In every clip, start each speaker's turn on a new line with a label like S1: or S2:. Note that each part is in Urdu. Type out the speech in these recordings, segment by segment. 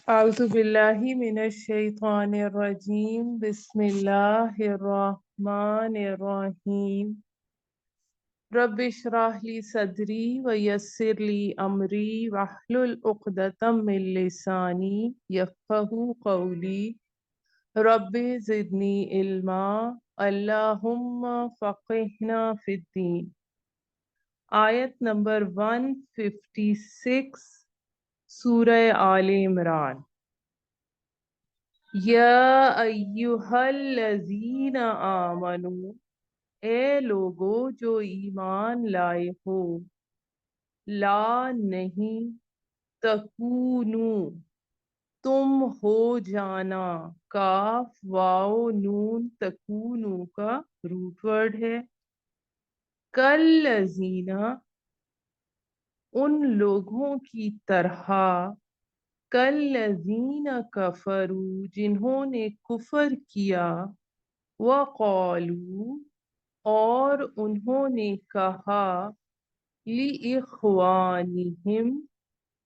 S1: أعوذ بالله من الشيطان الرجيم بسم الله الرحمن الرحيم رب اشرح لي صدري ويسر لي أمري واحلل عقدة من لساني يفقهوا قولي رب زدني علما اللهم فقهنا في الدين. آیت نمبر 156 سورہ آل عمران. یا ایہا الذین آمنو، اے لوگو جو ایمان لائے ہو، لا نہیں، تکونو تم ہو جانا، کاف واو نون تکونو کا روٹ ورڈ ہے، کالذین ان لوگوں کی طرح، کالذین کفروا جنہوں نے کفر کیا، وقالوا اور انہوں نے کہا، لِإِخْوَانِهِمْ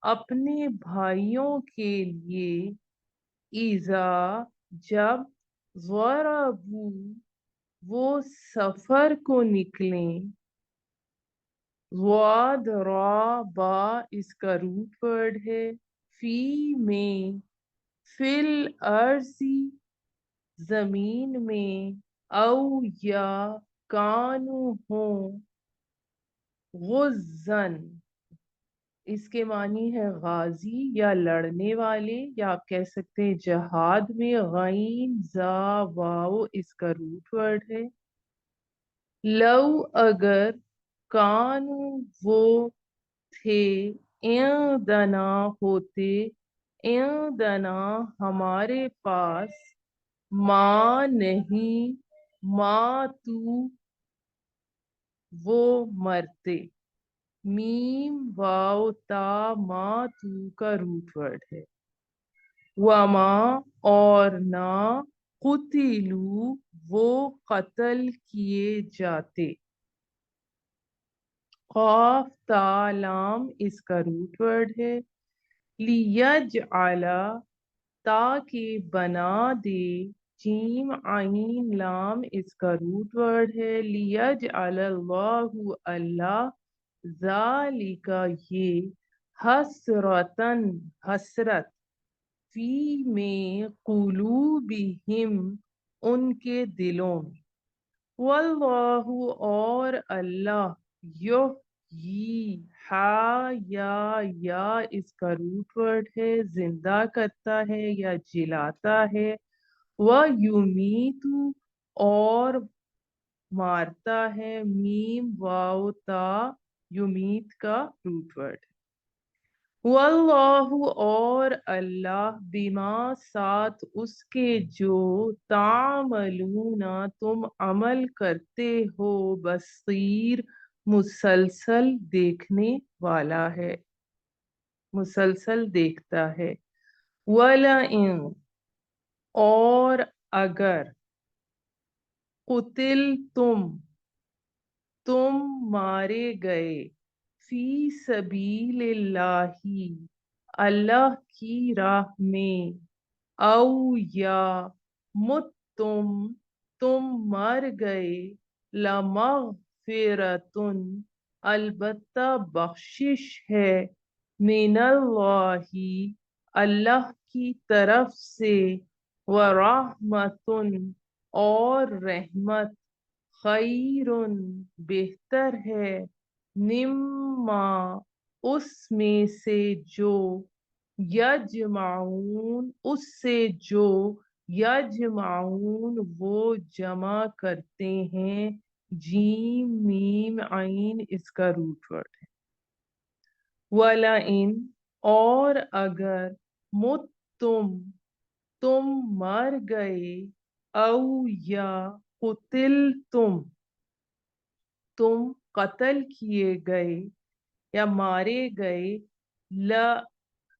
S1: اپنے بھائیوں کے لیے، اذا جب ضربوا وہ سفر کو نکلیں، واد را با اس کا روٹ ورڈ ہے، فی میں، فی الارضی زمین میں، او یا کانو ہوں، غزن اس کے معنی ہے غازی یا لڑنے والے، یا آپ کہہ سکتے ہیں جہاد میں، غین زا واو اس کا روٹ ورڈ ہے، لو اگر، کانو وہ تھے، عندنا ہوتے، عندنا ہمارے پاس، ماں نہیں، ماں تو وہ مرتے، میم واو تا ماں تو کا روٹ ورڈ ہے، وما اور نہ، قتلوا وہ قتل کیے جاتے، قاف تا لام اس کا روٹ ورڈ ہے، لیجعل تاکہ بنا دے، جیم عین لام اس کا روٹ ورڈ ہے، لیجعل اللہ اللہ، ذالک یہ، حسرتن حسرت، فی میں، قلوبہم ان کے دلوں میں، واللہ اور اللہ، یحیی یا اس کا روٹ ورڈ ہے، زندہ کرتا ہے یا جلاتا ہے، وَیُمِیتُ اور مارتا ہے، میم واو تا یمیت کا روٹ ورڈ ہے، واللہ اور اللہ، بما ساتھ اس کے جو، تعملون تم عمل کرتے ہو، بصیر مسلسل دیکھنے والا ہے، مسلسل دیکھتا ہے، وَلَئِن اور اگر، قتل تم مارے گئے، فی سبیل اللہ اللہ کی راہ میں، او یا تم مر گئے، لمغفرتن البتہ بخشش ہے، من اللہ اللہ کی طرف سے، ورحمتن اور رحمت، خیر بہتر ہے، مما اس میں سے جو، یجمعون اس سے جو، یجمعون وہ جمع کرتے ہیں، جیم میم عین اس کا روٹ ورڈ ہے، وَلَئِن اور اگر، تم مر گئے، او یا قتل تم قتل کیے گئے یا مارے گئے،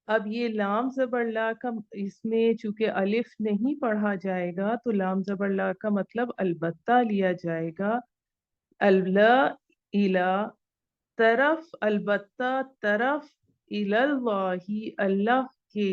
S1: اب یہ لام زبر لا کا اس میں چونکہ الف نہیں پڑھا جائے گا تو لام زبر لا کا مطلب البتہ لیا جائے گا، الا طرف، البتہ طرف، اللہ کے،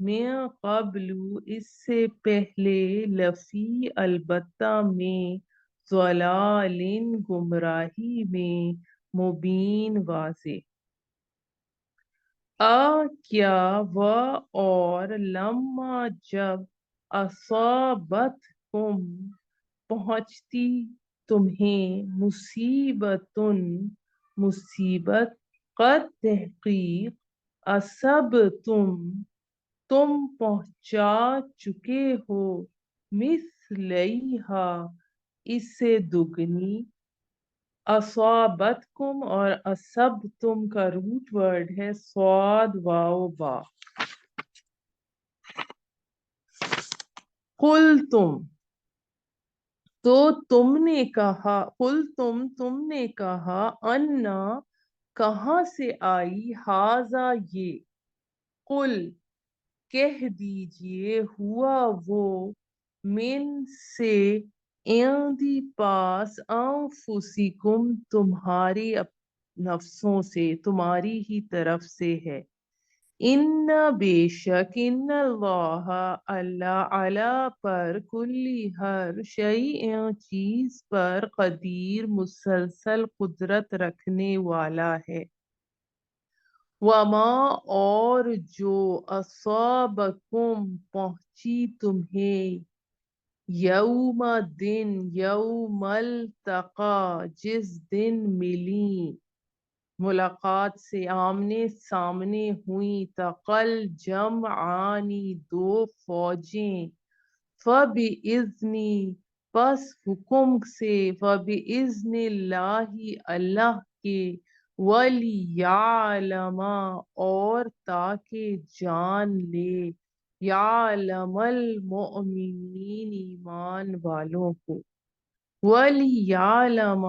S1: میں قبل اس سے پہلے لفی البتہ میں ضلال گمراہی میں مبین واضح کیا وہ اور لما جب اصابت پہنچتی تمہیں مصیبت قد تحقیق اسب تم پہنچا چکے ہو مثلیہا اس سے دگنی اصابتکم اور اسبتم کا روٹ ورڈ ہے صاد واو با قل تم نے کہا تم نے کہا انا کہاں سے آئی ہاذا یہ قل کہہ دیجئے ہوا وہ من سے عندی پاس انفسکم تمہاری نفسوں سے تمہاری ہی طرف سے ہے ان بے شک ان اللہ علی پر کلی ہر شیء چیز پر قدیر مسلسل قدرت رکھنے والا ہے وما اور جو اصابکم پہنچی تمہیں یوم التقا جس دن ملی ملاقات سے آمنے سامنے ہوئی تقل جمعانی دو فوجیں فبإذنی پس حکم سے فبإذن اللہ اللہ کے وَلِيَعْلَمَ اور تاکہ جان لے یعلم المؤمنین ایمان والوں کو وَلِيَعْلَمَ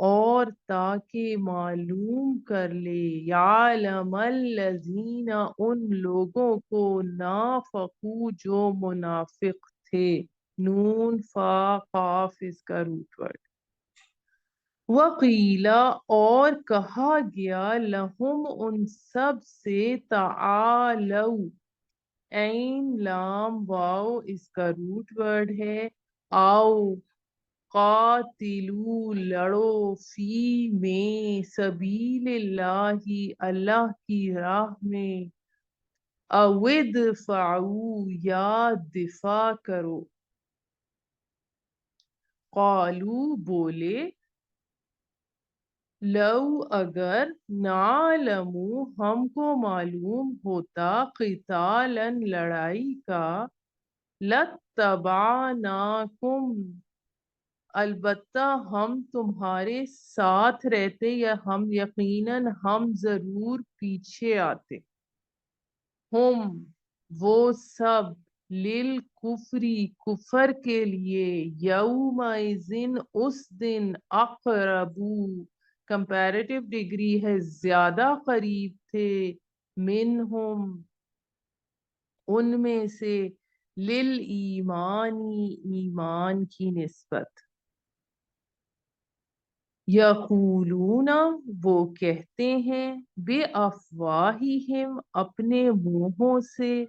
S1: اور تاکہ معلوم کر لے یعلم الذین ان لوگوں کو نافقوا جو منافق تھے نون فا قاف اس کا روٹ ورڈ وقیلا اور کہا گیا لہم ان سب سے تعالو عین لام واو اس کا روٹ ورڈ ہے آؤ قاتلو لڑو فی میں سبیل اللہ اللہ کی راہ میں ادفعوا یا دفاع کرو قالو بولے لو اگر نعلم ہم کو معلوم ہوتا قتالا لڑائی کا لاتبعناکم البتہ ہم تمہارے ساتھ رہتے یا ہم یقیناً ہم ضرور پیچھے آتے ہم وہ سب للکفری کفر کے لیے یومئذ اس دن اقربو کمپیریٹیو ڈگری ہے زیادہ قریب تھے منہم ان میں سے للایمانی ایمان کی نسبت یقولون وہ کہتے ہیں بے افواہہم اپنے منہوں سے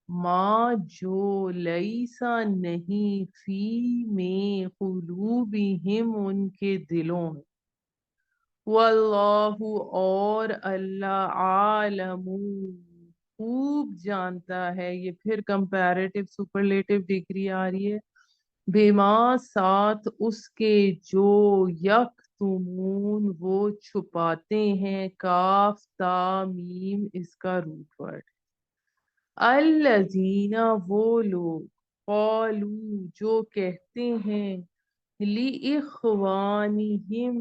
S1: ما جو لیسا نہیں فی میں قلوبہم ان کے دلوں میں واللہ اور اللہ عالم خوب جانتا ہے یہ پھر کمپیریٹیو سپرلیٹیو ڈگری آ رہی ہے بما ساتھ اس کے جو یکتمون وہ چھپاتے ہیں کاف تا میم اس کا روٹ ورڈ الذین وہ لوگ قالوا جو کہتے ہیں لِإِخْوَانِهِمْ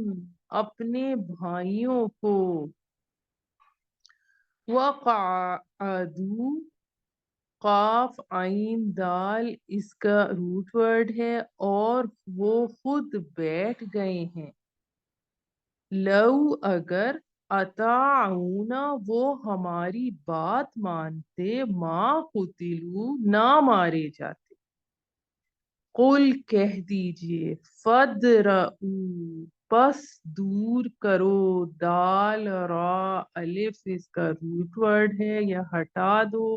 S1: اپنے بھائیوں کو وَقَعَدُوا قاف عین دال اس کا روٹ ورڈ ہے اور وہ خود بیٹھ گئے ہیں لو اگر اطاعونا وہ ہماری بات مانتے ما قتلوا نہ مارے جاتے قل کہہ دیجئے فدرؤ پس دور کرو دال را الف اس کا روٹ ورڈ ہے یا ہٹا دو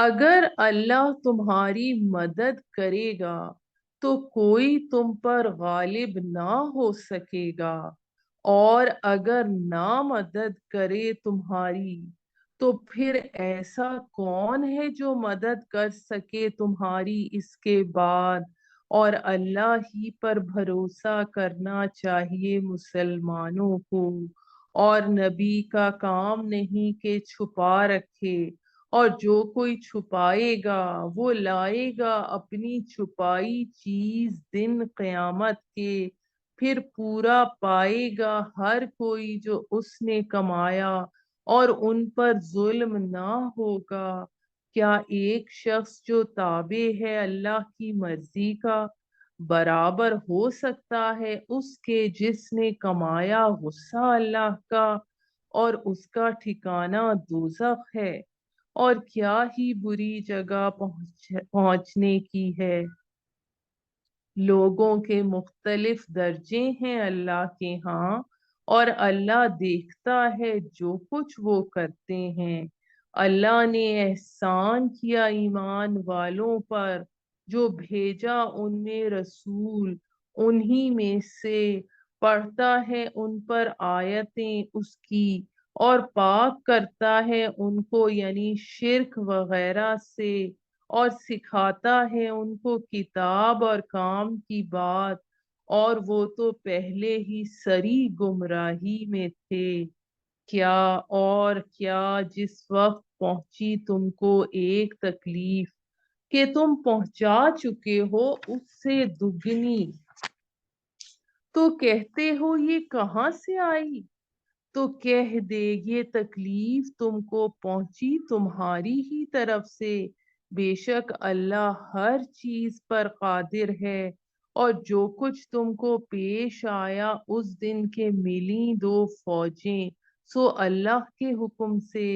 S1: اگر اللہ تمہاری مدد کرے گا تو کوئی تم پر غالب نہ ہو سکے گا، اور اگر نہ مدد کرے تمہاری تو پھر ایسا کون ہے جو مدد کر سکے تمہاری اس کے بعد؟ اور اللہ ہی پر بھروسہ کرنا چاہیے مسلمانوں کو، اور نبی کا کام نہیں کہ چھپا رکھے، اور جو کوئی چھپائے گا وہ لائے گا اپنی چھپائی چیز دن قیامت کے، پھر پورا پائے گا ہر کوئی جو اس نے کمایا، اور ان پر ظلم نہ ہوگا۔ کیا ایک شخص جو تابع ہے اللہ کی مرضی کا برابر ہو سکتا ہے اس کے جس نے کمایا غصہ اللہ کا، اور اس کا ٹھکانہ دوزخ ہے، اور کیا ہی بری جگہ پہنچنے کی ہے۔ لوگوں کے مختلف درجے ہیں اللہ کے ہاں، اور اللہ دیکھتا ہے جو کچھ وہ کرتے ہیں۔ اللہ نے احسان کیا ایمان والوں پر، جو بھیجا ان میں رسول انہی میں سے، پڑھتا ہے ان پر آیتیں اس کی، اور پاک کرتا ہے ان کو یعنی شرک وغیرہ سے، اور سکھاتا ہے ان کو کتاب اور کام کی بات، اور وہ تو پہلے ہی سری گمراہی میں تھے۔ کیا اور کیا جس وقت پہنچی تم کو ایک تکلیف کہ تم پہنچا چکے ہو اس سے دگنی، تو کہتے ہو یہ کہاں سے آئی؟ تو کہہ دے یہ تکلیف تم کو پہنچی تمہاری ہی طرف سے، بے شک اللہ ہر چیز پر قادر ہے۔ اور جو کچھ تم کو پیش آیا اس دن کے ملی دو فوجیں، سو اللہ کے حکم سے،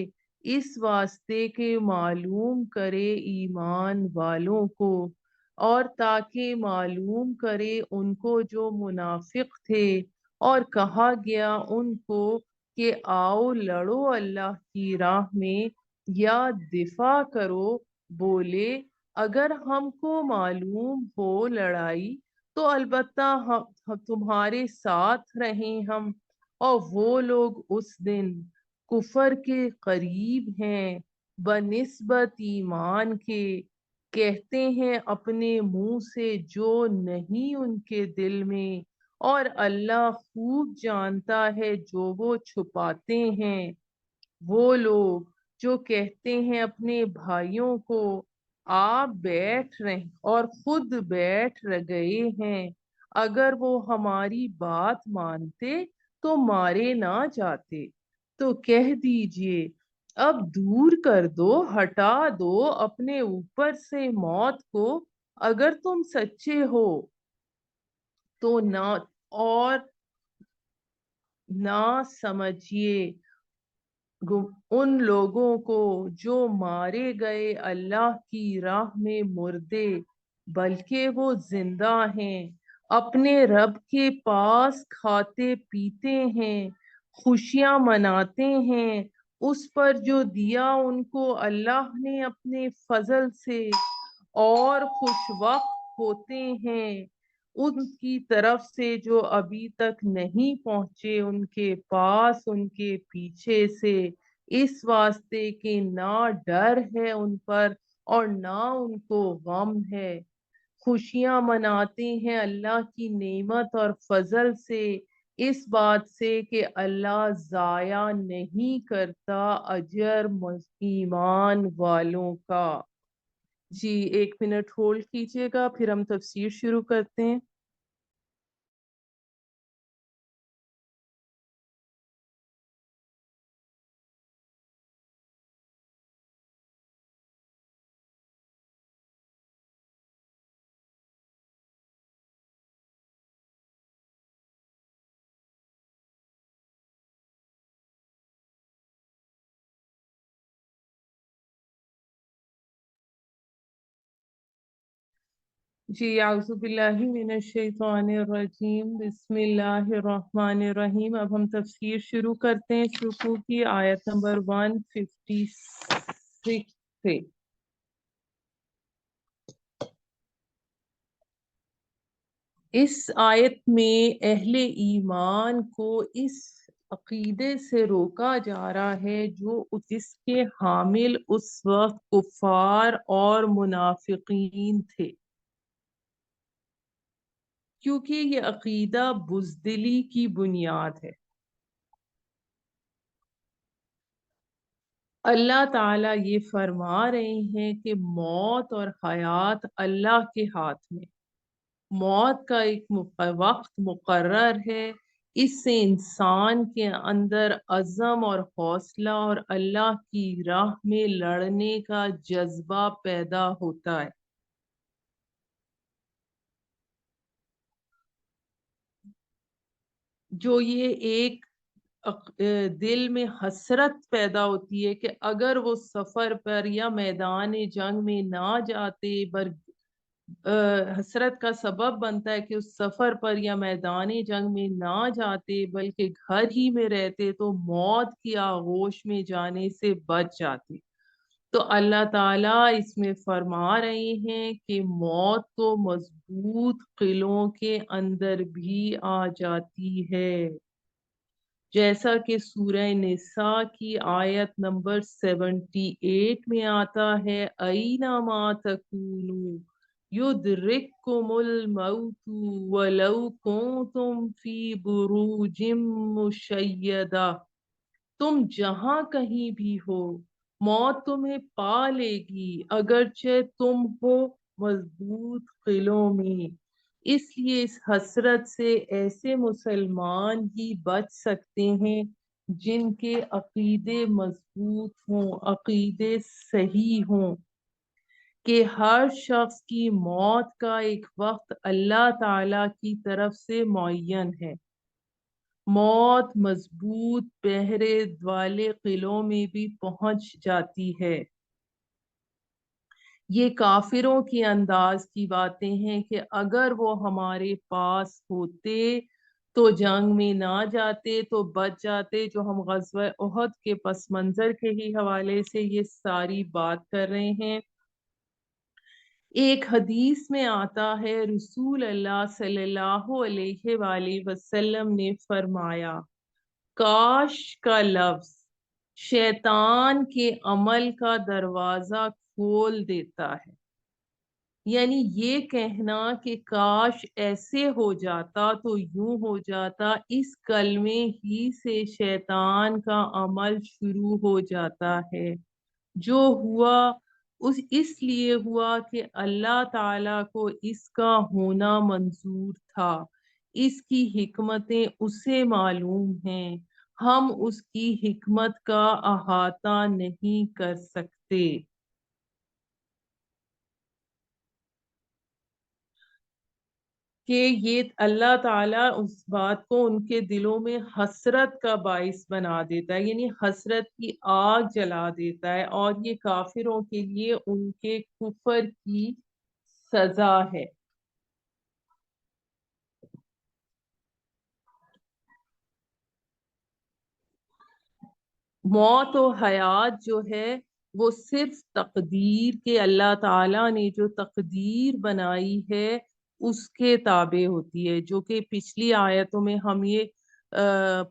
S1: اس واسطے کہ معلوم کرے ایمان والوں کو، اور تاکہ معلوم کرے ان کو جو منافق تھے، اور کہا گیا ان کو کہ آؤ لڑو اللہ کی راہ میں یا دفاع کرو، بولے اگر ہم کو معلوم ہو لڑائی تو البتہ ہم تمہارے ساتھ رہیں ہم، اور وہ لوگ اس دن کفر کے قریب ہیں بنسبت ایمان کے، کہتے ہیں اپنے منہ سے جو نہیں ان کے دل میں، اور اللہ خوب جانتا ہے جو وہ چھپاتے ہیں۔ وہ لوگ جو کہتے ہیں اپنے بھائیوں کو آپ بیٹھ رہے اور خود بیٹھ گئے ہیں، اگر وہ ہماری بات مانتے تو مارے نہ جاتے، تو کہہ دیجئے اب دور کر دو ہٹا دو اپنے اوپر سے موت کو، اگر تم سچے ہو تو نہ، اور نہ سمجھیے ان لوگوں کو جو مارے گئے اللہ کی راہ میں مردے، بلکہ وہ زندہ ہیں، اپنے رب کے پاس کھاتے پیتے ہیں، خوشیاں مناتے ہیں اس پر جو دیا ان کو اللہ نے اپنے فضل سے، اور خوش وقت ہوتے ہیں ان کی طرف سے جو ابھی تک نہیں پہنچے ان کے پاس ان کے پیچھے سے، اس واسطے کہ نہ ڈر ہے ان پر اور نہ ان کو غم ہے۔ خوشیاں مناتے ہیں اللہ کی نعمت اور فضل سے، اس بات سے کہ اللہ ضائع نہیں کرتا اجر ایمان والوں کا۔ جی 1 منٹ ہولڈ کیجئے گا پھر ہم تفسیر شروع کرتے ہیں۔ جی اعوذ باللہ من الشیطان الرجیم، بسم اللہ الرحمن الرحیم۔ اب ہم تفسیر شروع کرتے ہیں رکوع کی آیت نمبر 156 سے۔ اس آیت میں اہل ایمان کو اس عقیدے سے روکا جا رہا ہے جو جس کے حامل اس وقت کفار اور منافقین تھے، کیونکہ یہ عقیدہ بزدلی کی بنیاد ہے۔ اللہ تعالیٰ یہ فرما رہے ہیں کہ موت اور حیات اللہ کے ہاتھ میں، موت کا ایک وقت مقرر ہے، اس سے انسان کے اندر عزم اور حوصلہ اور اللہ کی راہ میں لڑنے کا جذبہ پیدا ہوتا ہے۔ جو یہ ایک دل میں حسرت پیدا ہوتی ہے کہ اگر وہ سفر پر یا میدان جنگ میں نہ جاتے، حسرت کا سبب بنتا ہے کہ اس سفر پر یا میدان جنگ میں نہ جاتے بلکہ گھر ہی میں رہتے تو موت کی آغوش میں جانے سے بچ جاتے۔ تو اللہ تعالیٰ اس میں فرما رہے ہیں کہ موت تو مضبوط قلعوں کے اندر بھی آ جاتی ہے، جیسا کہ سورہ نساء کی آیت نمبر 78 میں آتا ہے، اَیْنَمَا تَکُونُوا یدرککم الموت ولو کنتم فی بروج مشیدہ۔ تم جہاں کہیں بھی ہو، موت تمہیں پا لے گی اگرچہ تم ہو مضبوط قلعوں میں۔ اس لیے اس حسرت سے ایسے مسلمان ہی بچ سکتے ہیں جن کے عقیدے مضبوط ہوں، عقیدے صحیح ہوں، کہ ہر شخص کی موت کا ایک وقت اللہ تعالی کی طرف سے معین ہے۔ موت مضبوط پہرے والے قلعوں میں بھی پہنچ جاتی ہے۔ یہ کافروں کے انداز کی باتیں ہیں کہ اگر وہ ہمارے پاس ہوتے تو جنگ میں نہ جاتے تو بچ جاتے، جو ہم غزوہ احد کے پس منظر کے ہی حوالے سے یہ ساری بات کر رہے ہیں۔ ایک حدیث میں آتا ہے، رسول اللہ صلی اللہ علیہ وآلہ وسلم نے فرمایا، کاش کا لفظ شیطان کے عمل کا دروازہ کھول دیتا ہے، یعنی یہ کہنا کہ کاش ایسے ہو جاتا تو یوں ہو جاتا، اس کلمے ہی سے شیطان کا عمل شروع ہو جاتا ہے۔ جو ہوا اس لیے ہوا کہ اللہ تعالی کو اس کا ہونا منظور تھا، اس کی حکمتیں اسے معلوم ہیں، ہم اس کی حکمت کا احاطہ نہیں کر سکتے۔ کہ یہ اللہ تعالیٰ اس بات کو ان کے دلوں میں حسرت کا باعث بنا دیتا ہے، یعنی حسرت کی آگ جلا دیتا ہے، اور یہ کافروں کے لیے ان کے کفر کی سزا ہے۔ موت و حیات جو ہے وہ صرف تقدیر کے، اللہ تعالیٰ نے جو تقدیر بنائی ہے اس کے تابع ہوتی ہے، جو کہ پچھلی آیتوں میں ہم یہ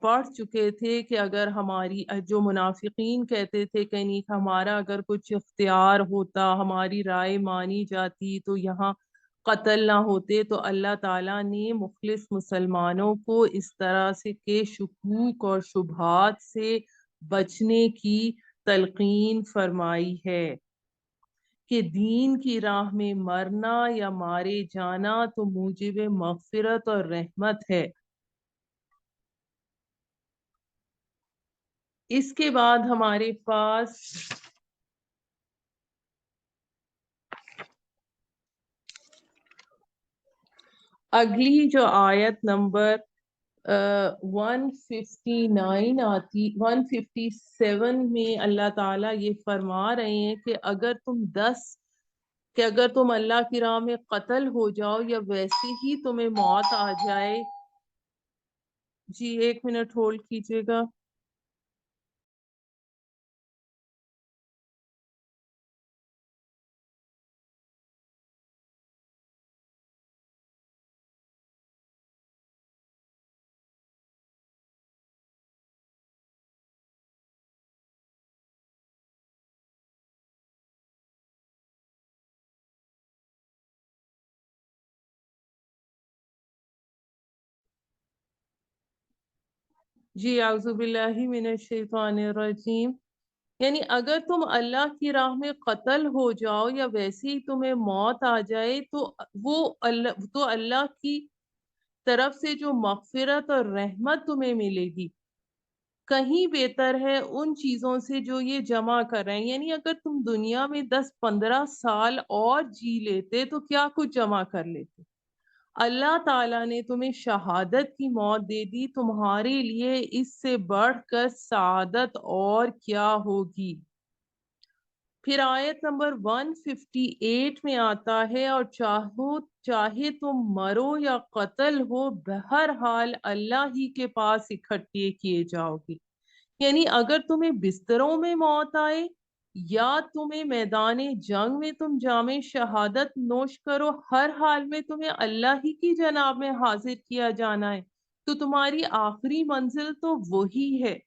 S1: پڑھ چکے تھے کہ اگر ہماری، جو منافقین کہتے تھے کہ نہیں ہمارا اگر کچھ اختیار ہوتا، ہماری رائے مانی جاتی تو یہاں قتل نہ ہوتے، تو اللہ تعالیٰ نے مخلص مسلمانوں کو اس طرح سے کے شکوک اور شبہات سے بچنے کی تلقین فرمائی ہے کہ دین کی راہ میں مرنا یا مارے جانا تو موجب مغفرت اور رحمت ہے۔ اس کے بعد ہمارے پاس اگلی جو آیت نمبر 159 آتی، 157 میں اللہ تعالیٰ یہ فرما رہے ہیں کہ اگر تم اللہ کی راہ میں قتل ہو جاؤ یا ویسے ہی تمہیں موت آ جائے۔ جی 1 منٹ ہولڈ کیجیے گا۔ جی اعوذ باللہ من الشیطان الرجیم، یعنی اگر تم اللہ کی راہ میں قتل ہو جاؤ یا ویسے ہی تمہیں موت آ جائے تو اللہ کی طرف سے جو مغفرت اور رحمت تمہیں ملے گی کہیں بہتر ہے ان چیزوں سے جو یہ جمع کر رہے ہیں. یعنی اگر تم دنیا میں 10-15 سال اور جی لیتے تو کیا کچھ جمع کر لیتے. اللہ تعالیٰ نے تمہیں شہادت کی موت دے دی، تمہارے لیے اس سے بڑھ کر سعادت اور کیا ہوگی. پھر آیت نمبر 158 میں آتا ہے، اور چاہے تم مرو یا قتل ہو بہرحال اللہ ہی کے پاس اکٹھے کیے جاؤ گے. یعنی اگر تمہیں بستروں میں موت آئے یا تمہیں میدان جنگ میں تم جامع شہادت نوش کرو، ہر حال میں تمہیں اللہ ہی کی جناب میں حاضر کیا جانا ہے، تو تمہاری آخری منزل تو وہی ہے.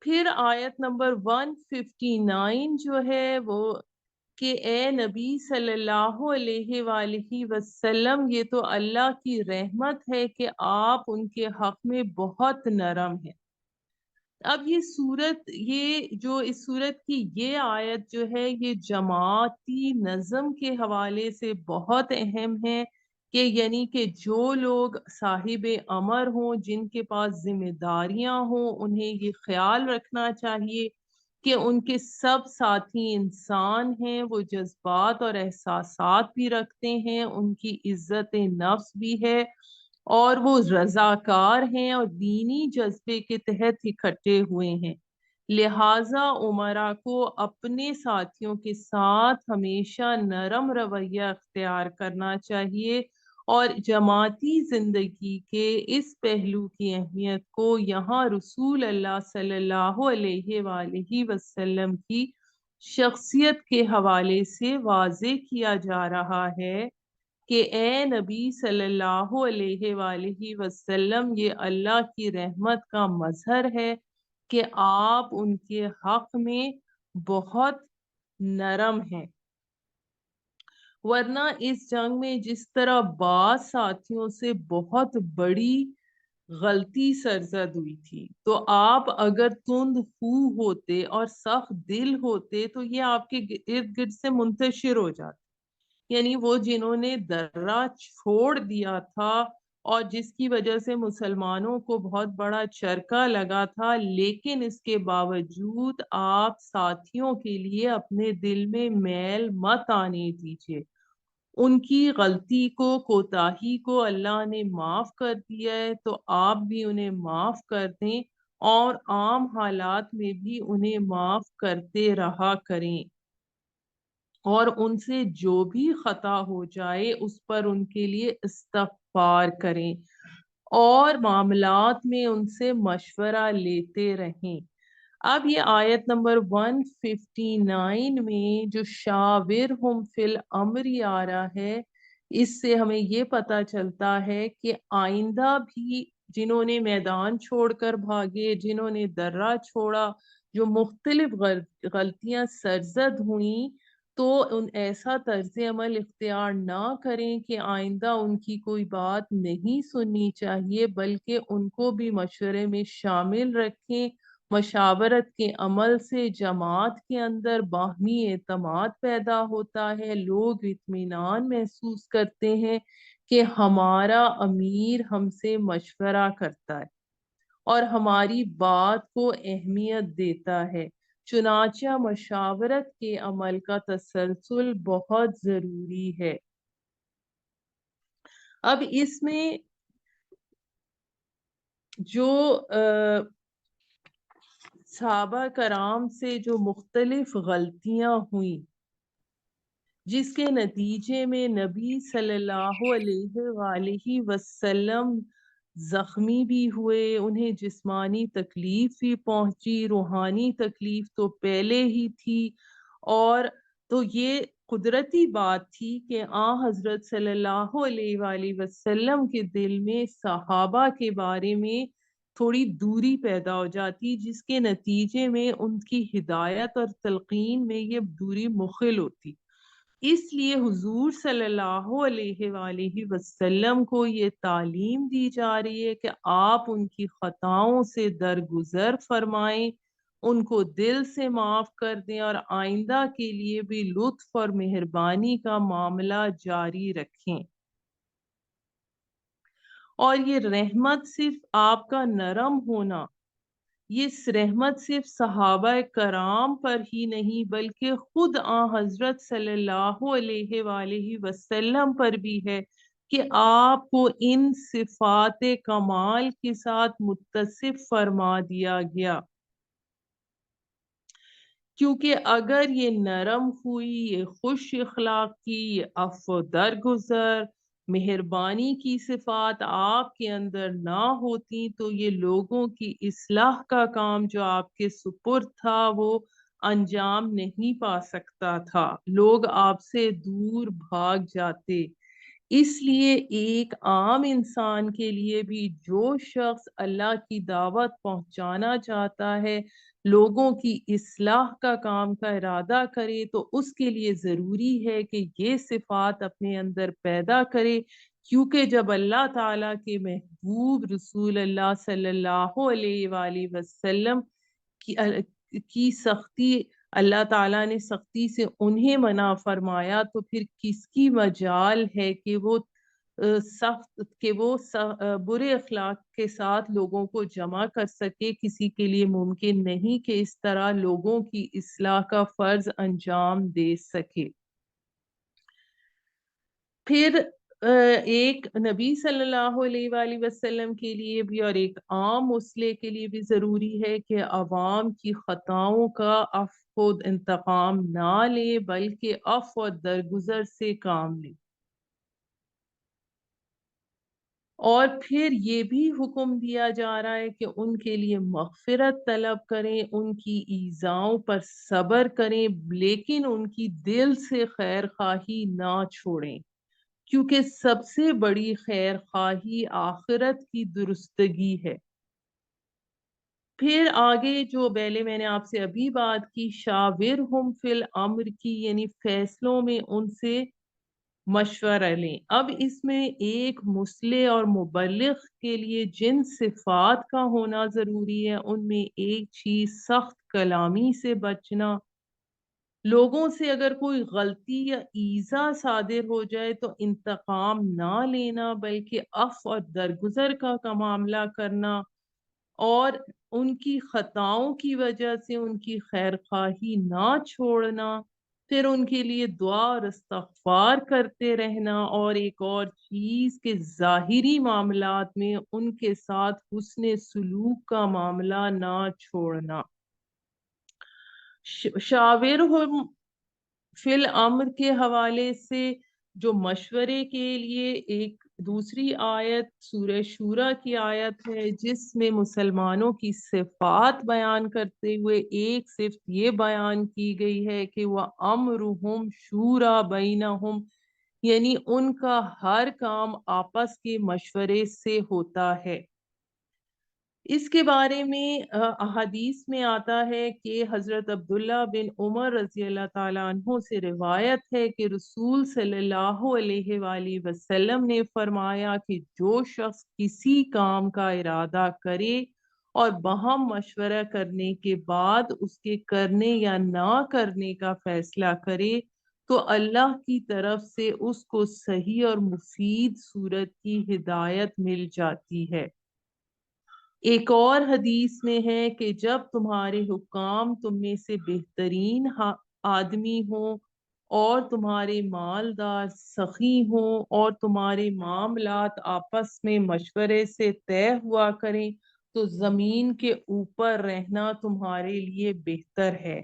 S1: پھر آیت نمبر 159 جو ہے وہ کہ اے نبی صلی اللہ علیہ وآلہ وسلم، یہ تو اللہ کی رحمت ہے کہ آپ ان کے حق میں بہت نرم ہیں. اب اس صورت کی یہ آیت جو ہے یہ جماعتی نظم کے حوالے سے بہت اہم ہے، کہ یعنی کہ جو لوگ صاحب امر ہوں، جن کے پاس ذمہ داریاں ہوں، انہیں یہ خیال رکھنا چاہیے کہ ان کے سب ساتھی انسان ہیں، وہ جذبات اور احساسات بھی رکھتے ہیں، ان کی عزت نفس بھی ہے، اور وہ رضاکار ہیں اور دینی جذبے کے تحت اکٹھے ہوئے ہیں. لہٰذا عمرا کو اپنے ساتھیوں کے ساتھ ہمیشہ نرم رویہ اختیار کرنا چاہیے، اور جماعتی زندگی کے اس پہلو کی اہمیت کو یہاں رسول اللہ صلی اللہ علیہ وآلہ وسلم کی شخصیت کے حوالے سے واضح کیا جا رہا ہے کہ اے نبی صلی اللہ علیہ وآلہ وسلم، یہ اللہ کی رحمت کا مظہر ہے کہ آپ ان کے حق میں بہت نرم ہیں. ورنہ اس جنگ میں جس طرح بعض ساتھیوں سے بہت بڑی غلطی سرزد ہوئی تھی، تو آپ اگر تند خو ہوتے اور سخت دل ہوتے تو یہ آپ کے ارد گرد سے منتشر ہو جاتے. یعنی وہ جنہوں نے درہ چھوڑ دیا تھا اور جس کی وجہ سے مسلمانوں کو بہت بڑا چرکا لگا تھا، لیکن اس کے باوجود آپ ساتھیوں کے لیے اپنے دل میں میل مت آنے دیجیے. ان کی غلطی کو، کوتاہی کو اللہ نے معاف کر دیا ہے، تو آپ بھی انہیں معاف کر دیں اور عام حالات میں بھی انہیں معاف کرتے رہا کریں، اور ان سے جو بھی خطا ہو جائے اس پر ان کے لیے استغفار کریں اور معاملات میں ان سے مشورہ لیتے رہیں. اب یہ آیت نمبر 159 میں جو شاورہم فی الامر آ رہا ہے، اس سے ہمیں یہ پتہ چلتا ہے کہ آئندہ بھی جنہوں نے میدان چھوڑ کر بھاگے، جنہوں نے درہ چھوڑا، جو مختلف غلطیاں سرزد ہوئیں، تو ان ایسا طرز عمل اختیار نہ کریں کہ آئندہ ان کی کوئی بات نہیں سننی چاہیے، بلکہ ان کو بھی مشورے میں شامل رکھیں. مشاورت کے عمل سے جماعت کے اندر باہمی اعتماد پیدا ہوتا ہے، لوگ اطمینان محسوس کرتے ہیں کہ ہمارا امیر ہم سے مشورہ کرتا ہے اور ہماری بات کو اہمیت دیتا ہے. چنانچہ مشاورت کے عمل کا تسلسل بہت ضروری ہے. اب اس میں جو صحابہ کرام سے جو مختلف غلطیاں ہوئیں، جس کے نتیجے میں نبی صلی اللہ علیہ وآلہ وسلم زخمی بھی ہوئے، انہیں جسمانی تکلیف بھی پہنچی، روحانی تکلیف تو پہلے ہی تھی. اور تو یہ قدرتی بات تھی کہ حضرت صلی اللہ علیہ وآلہ وسلم کے دل میں صحابہ کے بارے میں تھوڑی دوری پیدا ہو جاتی، جس کے نتیجے میں ان کی ہدایت اور تلقین میں یہ دوری مخل ہوتی. اس لیے حضور صلی اللہ علیہ وآلہ وسلم کو یہ تعلیم دی جا رہی ہے کہ آپ ان کی خطاؤں سے درگزر فرمائیں، ان کو دل سے معاف کر دیں اور آئندہ کے لیے بھی لطف اور مہربانی کا معاملہ جاری رکھیں۔ اور یہ رحمت صرف آپ کا نرم ہونا، یہ رحمت صرف صحابہ کرام پر ہی نہیں بلکہ خود حضرت صلی اللہ علیہ وآلہ وسلم پر بھی ہے کہ آپ کو ان صفات کمال کے ساتھ متصف فرما دیا گیا۔ کیونکہ اگر یہ نرم ہوئی، یہ خوش اخلاقی، یہ عفو درگزر، مہربانی کی صفات آپ کے اندر نہ ہوتی تو یہ لوگوں کی اصلاح کا کام جو آپ کے سپرد تھا وہ انجام نہیں پا سکتا تھا، لوگ آپ سے دور بھاگ جاتے۔ اس لیے ایک عام انسان کے لیے بھی جو شخص اللہ کی دعوت پہنچانا چاہتا ہے، لوگوں کی اصلاح کا کام کا ارادہ کرے، تو اس کے لیے ضروری ہے کہ یہ صفات اپنے اندر پیدا کرے، کیونکہ جب اللہ تعالیٰ کے محبوب رسول اللہ صلی اللہ علیہ وآلہ وسلم کی سختی، اللہ تعالیٰ نے سختی سے انہیں منع فرمایا، تو پھر کس کی مجال ہے کہ وہ برے اخلاق کے ساتھ لوگوں کو جمع کر سکے؟ کسی کے لیے ممکن نہیں کہ اس طرح لوگوں کی اصلاح کا فرض انجام دے سکے۔ پھر ایک نبی صلی اللہ علیہ وآلہ وسلم کے لیے بھی اور ایک عام مسلح کے لیے بھی ضروری ہے کہ عوام کی خطاؤں کا عفو و انتقام نہ لے بلکہ عفو و درگزر سے کام لے۔ اور پھر یہ بھی حکم دیا جا رہا ہے کہ ان کے لیے مغفرت طلب کریں، ان کی ایذاؤں پر صبر کریں، لیکن ان کی دل سے خیر خواہی نہ چھوڑیں، کیونکہ سب سے بڑی خیر خواہی آخرت کی درستگی ہے۔ پھر آگے جو پہلے میں نے آپ سے ابھی بات کی شاورہم فی الامر کی، یعنی فیصلوں میں ان سے مشورہ لیں۔ اب اس میں ایک مصلح اور مبلغ کے لیے جن صفات کا ہونا ضروری ہے ان میں ایک چیز سخت کلامی سے بچنا، لوگوں سے اگر کوئی غلطی یا ایذا صادر ہو جائے تو انتقام نہ لینا بلکہ عفو اور درگزر کا معاملہ کرنا، اور ان کی خطاؤں کی وجہ سے ان کی خیر خواہی نہ چھوڑنا، پھر ان کے لیے دعا اور استغفار کرتے رہنا، اور ایک اور چیز کہ ظاہری معاملات میں ان کے ساتھ حسن سلوک کا معاملہ نہ چھوڑنا۔ شاورہم فی الامر کے حوالے سے جو مشورے کے لیے ایک دوسری آیت سورہ شورى کی آیت ہے جس میں مسلمانوں کی صفات بیان کرتے ہوئے ایک صفت یہ بیان کی گئی ہے کہ وَأَمْرُهُمْ شُورَى بَيْنَهُمْ، یعنی ان کا ہر کام آپس کے مشورے سے ہوتا ہے۔ اس کے بارے میں احادیث میں آتا ہے کہ حضرت عبداللہ بن عمر رضی اللہ تعالیٰ عنہ سے روایت ہے کہ رسول صلی اللہ علیہ وآلہ وسلم نے فرمایا کہ جو شخص کسی کام کا ارادہ کرے اور باہم مشورہ کرنے کے بعد اس کے کرنے یا نہ کرنے کا فیصلہ کرے تو اللہ کی طرف سے اس کو صحیح اور مفید صورت کی ہدایت مل جاتی ہے۔ ایک اور حدیث میں ہے کہ جب تمہارے حکام تم میں سے بہترین آدمی ہوں اور تمہارے مالدار سخی ہوں اور تمہارے معاملات آپس میں مشورے سے طے ہوا کریں تو زمین کے اوپر رہنا تمہارے لیے بہتر ہے،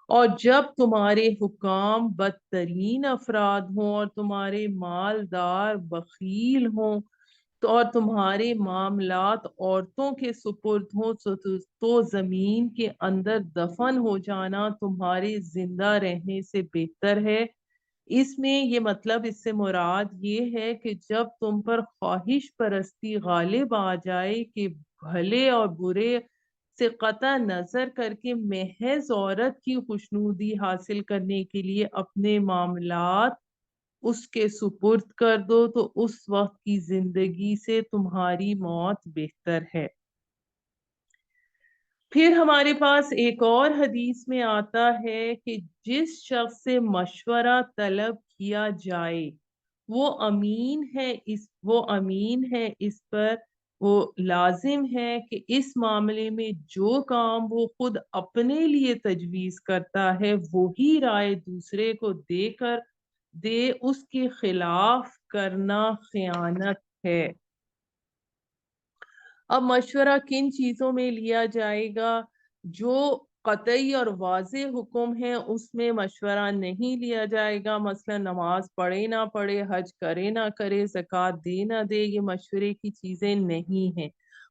S1: اور جب تمہارے حکام بدترین افراد ہوں اور تمہارے مالدار بخیل ہوں اور تمہارے معاملات عورتوں کے سپرد ہوں تو زمین کے اندر دفن ہو جانا تمہارے زندہ رہنے سے بہتر ہے۔ اس میں یہ مطلب اس سے مراد یہ ہے کہ جب تم پر خواہش پرستی غالب آ جائے کہ بھلے اور برے سے قطع نظر کر کے محض عورت کی خوشنودی حاصل کرنے کے لیے اپنے معاملات اس کے سپرد کر دو تو اس وقت کی زندگی سے تمہاری موت بہتر ہے۔ پھر ہمارے پاس ایک اور حدیث میں آتا ہے کہ جس شخص سے مشورہ طلب کیا جائے وہ امین ہے اس پر، وہ لازم ہے کہ اس معاملے میں جو کام وہ خود اپنے لیے تجویز کرتا ہے وہی رائے دوسرے کو دے اس کے خلاف کرنا خیانت ہے۔ اب مشورہ کن چیزوں میں لیا جائے گا؟ جو قطعی اور واضح حکم ہے اس میں مشورہ نہیں لیا جائے گا، مثلا نماز پڑھے نہ پڑھے، حج کرے نہ کرے، زکوٰۃ دے نہ دے، یہ مشورے کی چیزیں نہیں ہیں۔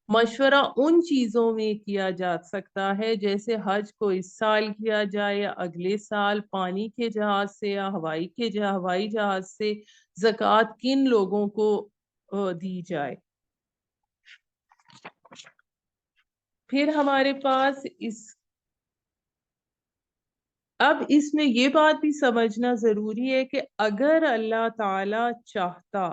S1: مشورہ ان چیزوں میں کیا جا سکتا ہے جیسے حج کو اس سال کیا جائے یا اگلے سال، پانی کے جہاز سے یا ہوائی جہاز سے، زکوٰۃ کن لوگوں کو دی جائے۔ پھر ہمارے پاس اب اس میں یہ بات بھی سمجھنا ضروری ہے کہ اگر اللہ تعالی چاہتا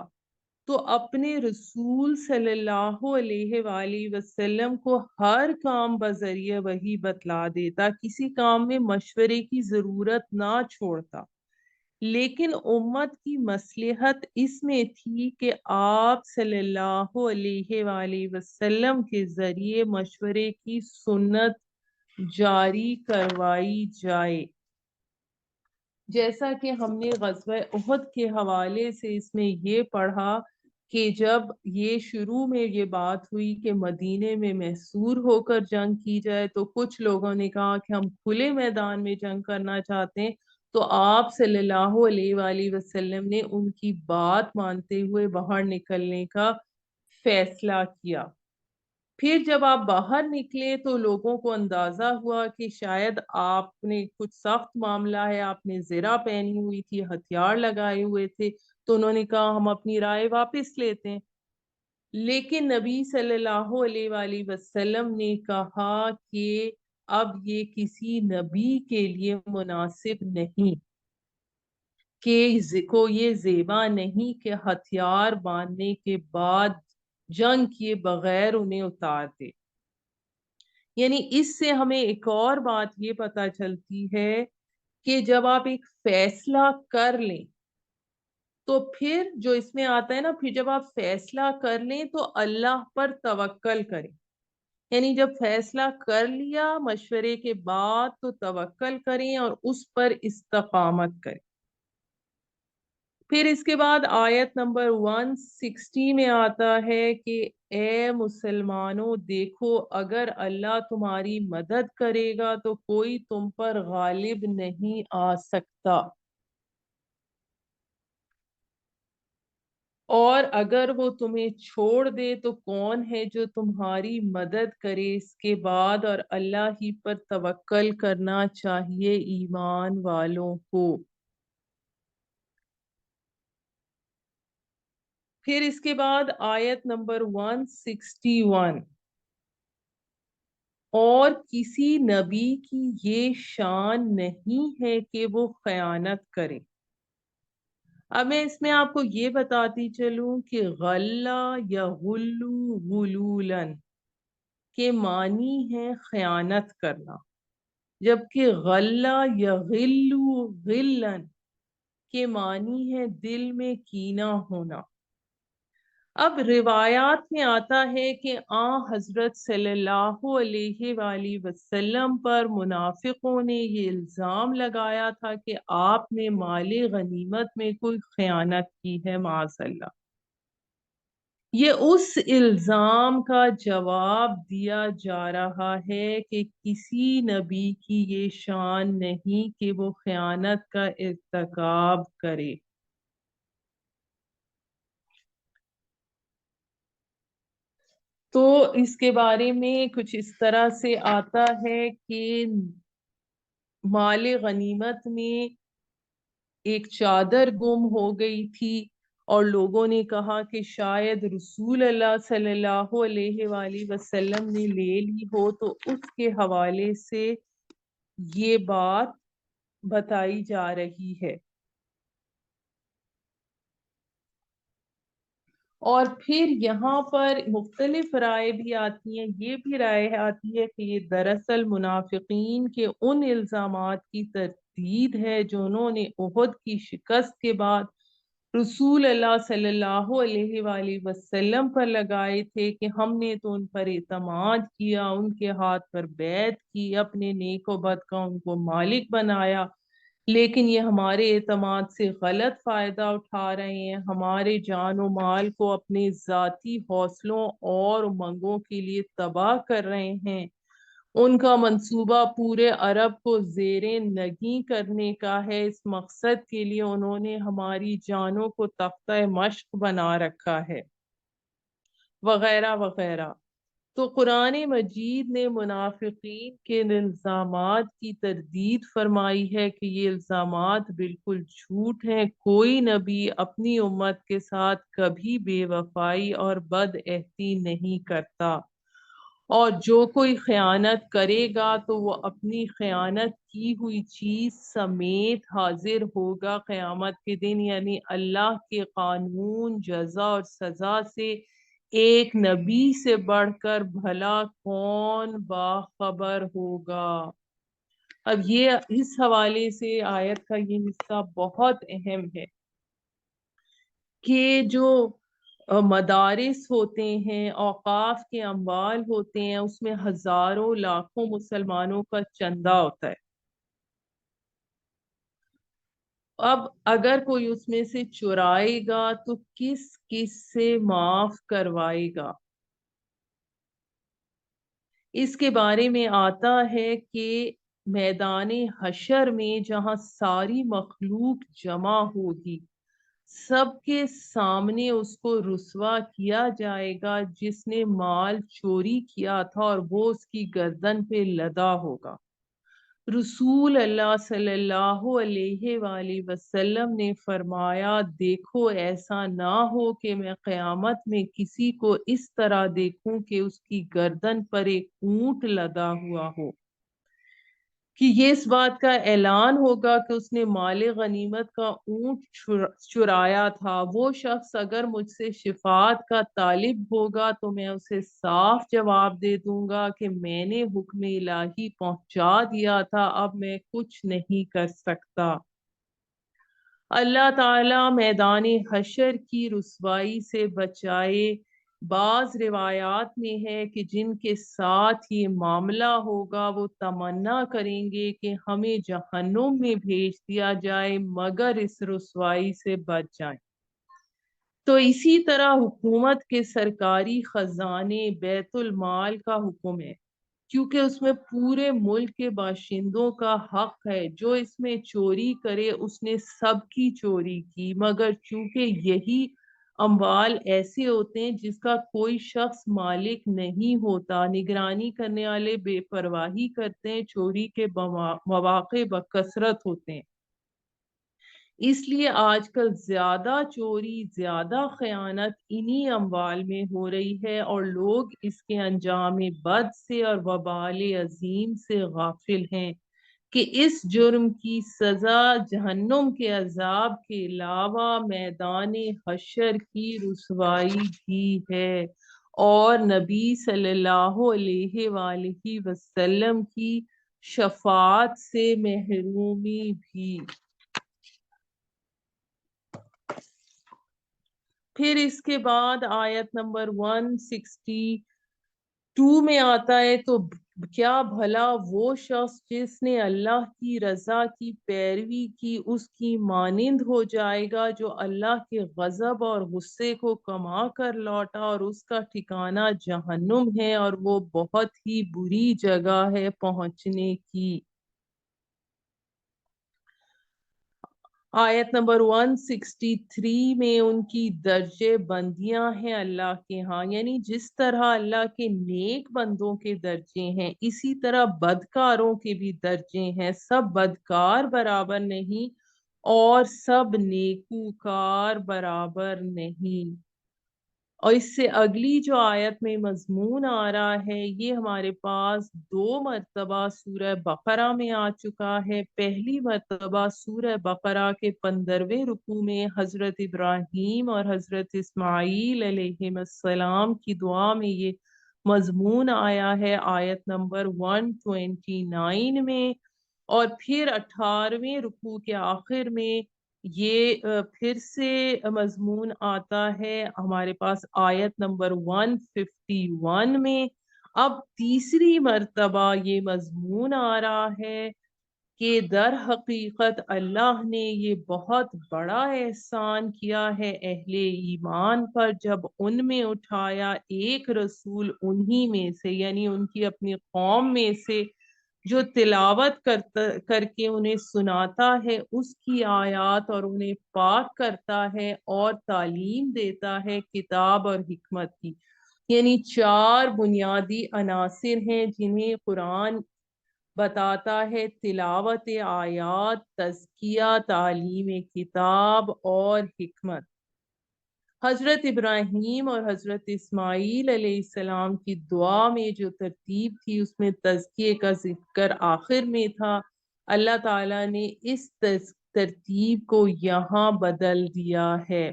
S1: تو اپنے رسول صلی اللہ علیہ وآلہ وسلم کو ہر کام بذریعہ وحی بتلا دیتا، کسی کام میں مشورے کی ضرورت نہ چھوڑتا، لیکن امت کی مصلحت اس میں تھی کہ آپ صلی اللہ علیہ وآلہ وسلم کے ذریعے مشورے کی سنت جاری کروائی جائے۔ جیسا کہ ہم نے غزوہ احد کے حوالے سے اس میں یہ پڑھا کہ جب یہ شروع میں یہ بات ہوئی کہ مدینے میں محصور ہو کر جنگ کی جائے تو کچھ لوگوں نے کہا کہ ہم کھلے میدان میں جنگ کرنا چاہتے ہیں، تو آپ صلی اللہ علیہ وآلہ وسلم نے ان کی بات مانتے ہوئے باہر نکلنے کا فیصلہ کیا۔ پھر جب آپ باہر نکلے تو لوگوں کو اندازہ ہوا کہ شاید آپ نے کچھ سخت معاملہ ہے، آپ نے زرہ پہنی ہوئی تھی، ہتھیار لگائے ہوئے تھے، تو انہوں نے کہا ہم اپنی رائے واپس لیتے ہیں۔ لیکن نبی صلی اللہ علیہ وآلہ وسلم نے کہا کہ اب یہ کسی نبی کے لیے مناسب نہیں، کہ کو یہ زیبا نہیں کہ ہتھیار باندھنے کے بعد جنگ کیے بغیر انہیں اتار دے۔ یعنی اس سے ہمیں ایک اور بات یہ پتہ چلتی ہے کہ جب آپ ایک فیصلہ کر لیں تو پھر جو اس میں آتا ہے نا، پھر جب آپ فیصلہ کر لیں تو اللہ پر توکل کریں۔ یعنی جب فیصلہ کر لیا مشورے کے بعد تو توکل کریں اور اس پر استقامت کریں۔ پھر اس کے بعد آیت نمبر 160 میں آتا ہے کہ اے مسلمانوں دیکھو، اگر اللہ تمہاری مدد کرے گا تو کوئی تم پر غالب نہیں آ سکتا، اور اگر وہ تمہیں چھوڑ دے تو کون ہے جو تمہاری مدد کرے اس کے بعد، اور اللہ ہی پر توکل کرنا چاہیے ایمان والوں کو۔ پھر اس کے بعد آیت نمبر 161، اور کسی نبی کی یہ شان نہیں ہے کہ وہ خیانت کرے۔ اب میں اس میں آپ کو یہ بتاتی چلوں کہ غلہ یا غلو غلولن کے معنی ہے خیانت کرنا، جبکہ غلہ یا غلو غلن کے معنی ہے دل میں کینہ ہونا۔ اب روایات میں آتا ہے کہ حضرت صلی اللہ علیہ وآلہ وسلم پر منافقوں نے یہ الزام لگایا تھا کہ آپ نے مال غنیمت میں کوئی خیانت کی ہے، معاذ اللہ۔ یہ اس الزام کا جواب دیا جا رہا ہے کہ کسی نبی کی یہ شان نہیں کہ وہ خیانت کا ارتکاب کرے۔ تو اس کے بارے میں کچھ اس طرح سے آتا ہے کہ مال غنیمت میں ایک چادر گم ہو گئی تھی اور لوگوں نے کہا کہ شاید رسول اللہ صلی اللہ علیہ وآلہ وسلم نے لے لی ہو، تو اس کے حوالے سے یہ بات بتائی جا رہی ہے۔ اور پھر یہاں پر مختلف رائے بھی آتی ہیں، یہ بھی رائے آتی ہے کہ یہ دراصل منافقین کے ان الزامات کی تردید ہے جو انہوں نے احد کی شکست کے بعد رسول اللہ صلی اللہ علیہ وآلہ وسلم پر لگائے تھے، کہ ہم نے تو ان پر اعتماد کیا، ان کے ہاتھ پر بیعت کی، اپنے نیک و بد کا ان کو مالک بنایا، لیکن یہ ہمارے اعتماد سے غلط فائدہ اٹھا رہے ہیں، ہمارے جان و مال کو اپنے ذاتی حوصلوں اور امنگوں کے لیے تباہ کر رہے ہیں۔ ان کا منصوبہ پورے عرب کو زیر نگیں کرنے کا ہے، اس مقصد کے لیے انہوں نے ہماری جانوں کو تختہ مشق بنا رکھا ہے، وغیرہ وغیرہ۔ تو قرآن مجید نے منافقین کے الزامات کی تردید فرمائی ہے کہ یہ الزامات بالکل جھوٹ ہیں، کوئی نبی اپنی امت کے ساتھ کبھی بے وفائی اور بد عہدی نہیں کرتا، اور جو کوئی خیانت کرے گا تو وہ اپنی خیانت کی ہوئی چیز سمیت حاضر ہوگا قیامت کے دن، یعنی اللہ کے قانون، جزا اور سزا سے ایک نبی سے بڑھ کر بھلا کون باخبر ہوگا۔ اب یہ اس حوالے سے آیت کا یہ حصہ بہت اہم ہے کہ جو مدارس ہوتے ہیں، اوقاف کے اموال ہوتے ہیں، اس میں ہزاروں لاکھوں مسلمانوں کا چندہ ہوتا ہے۔ اب اگر کوئی اس میں سے چرائے گا تو کس کس سے معاف کروائے گا؟ اس کے بارے میں آتا ہے کہ میدان حشر میں جہاں ساری مخلوق جمع ہوگی، سب کے سامنے اس کو رسوا کیا جائے گا جس نے مال چوری کیا تھا، اور وہ اس کی گردن پہ لدا ہوگا۔ رسول اللہ صلی اللہ علیہ وآلہ وسلم نے فرمایا، دیکھو ایسا نہ ہو کہ میں قیامت میں کسی کو اس طرح دیکھوں کہ اس کی گردن پر ایک اونٹ لدا ہوا ہو، کہ یہ اس بات کا اعلان ہوگا کہ اس نے مال غنیمت کا اونٹ چرایا تھا۔ وہ شخص اگر مجھ سے شفاعت کا طالب ہوگا تو میں اسے صاف جواب دے دوں گا کہ میں نے حکم الہی پہنچا دیا تھا، اب میں کچھ نہیں کر سکتا۔ اللہ تعالی میدان حشر کی رسوائی سے بچائے۔ بعض روایات میں ہے کہ جن کے ساتھ یہ معاملہ ہوگا وہ تمنا کریں گے کہ ہمیں جہنم میں بھیج دیا جائے مگر اس رسوائی سے بچ جائیں۔ تو اسی طرح حکومت کے سرکاری خزانے، بیت المال کا حکم ہے، کیونکہ اس میں پورے ملک کے باشندوں کا حق ہے، جو اس میں چوری کرے اس نے سب کی چوری کی، مگر چونکہ یہی اموال ایسے ہوتے ہیں جس کا کوئی شخص مالک نہیں ہوتا، نگرانی کرنے والے بے پرواہی کرتے ہیں، چوری کے مواقع بکثرت ہوتے ہیں، اس لیے آج کل زیادہ چوری، زیادہ خیانت انہی اموال میں ہو رہی ہے، اور لوگ اس کے انجام بد سے اور وبال عظیم سے غافل ہیں کہ اس جرم کی سزا جہنم کے عذاب کے علاوہ میدان حشر کی رسوائی بھی ہے، اور نبی صلی اللہ علیہ وآلہ وسلم کی شفاعت سے محرومی بھی۔ پھر اس کے بعد آیت نمبر 162 میں آتا ہے، تو کیا بھلا وہ شخص جس نے اللہ کی رضا کی پیروی کی اس کی مانند ہو جائے گا جو اللہ کے غضب اور غصے کو کما کر لوٹا، اور اس کا ٹھکانہ جہنم ہے، اور وہ بہت ہی بری جگہ ہے پہنچنے کی۔ آیت نمبر 163 میں ان کی درجے بندیاں ہیں اللہ کے ہاں، یعنی جس طرح اللہ کے نیک بندوں کے درجے ہیں اسی طرح بدکاروں کے بھی درجے ہیں، سب بدکار برابر نہیں، اور سب نیکوکار برابر نہیں۔ اور اس سے اگلی جو آیت میں مضمون آ رہا ہے یہ ہمارے پاس 2 مرتبہ سورہ بقرہ میں آ چکا ہے۔ پہلی مرتبہ سورہ بقرہ کے 15ویں رکوع میں حضرت ابراہیم اور حضرت اسماعیل علیہ السلام کی دعا میں یہ مضمون آیا ہے آیت نمبر 129 میں، اور پھر 18ویں رکوع کے آخر میں یہ پھر سے مضمون آتا ہے ہمارے پاس آیت نمبر 151 میں۔ اب تیسری مرتبہ یہ مضمون آ رہا ہے کہ در حقیقت اللہ نے یہ بہت بڑا احسان کیا ہے اہل ایمان پر، جب ان میں اٹھایا ایک رسول انہی میں سے، یعنی ان کی اپنی قوم میں سے، جو تلاوت کر کے انہیں سناتا ہے اس کی آیات اور انہیں پاک کرتا ہے اور تعلیم دیتا ہے کتاب اور حکمت کی۔ یعنی 4 بنیادی عناصر ہیں جنہیں قرآن بتاتا ہے: تلاوت آیات، تزکیہ، تعلیم کتاب اور حکمت۔ حضرت ابراہیم اور حضرت اسماعیل علیہ السلام کی دعا میں جو ترتیب تھی اس میں تزکیے کا ذکر آخر میں تھا۔ اللہ تعالیٰ نے اس ترتیب کو یہاں بدل دیا ہے۔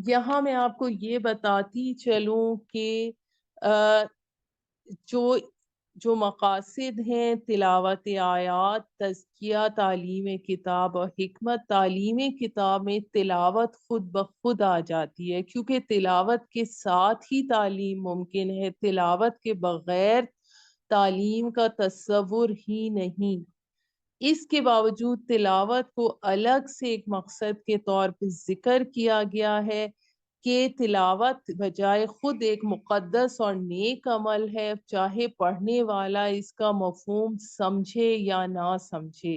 S1: یہاں میں آپ کو یہ بتاتی چلوں کہ جو مقاصد ہیں تلاوت آیات، تزکیہ، تعلیم کتاب اور حکمت۔ تعلیم کتاب میں تلاوت خود بخود آ جاتی ہے کیونکہ تلاوت کے ساتھ ہی تعلیم ممکن ہے، تلاوت کے بغیر تعلیم کا تصور ہی نہیں۔ اس کے باوجود تلاوت کو الگ سے ایک مقصد کے طور پہ ذکر کیا گیا ہے کہ تلاوت بجائے خود ایک مقدس اور نیک عمل ہے، چاہے پڑھنے والا اس کا مفہوم سمجھے یا نہ سمجھے۔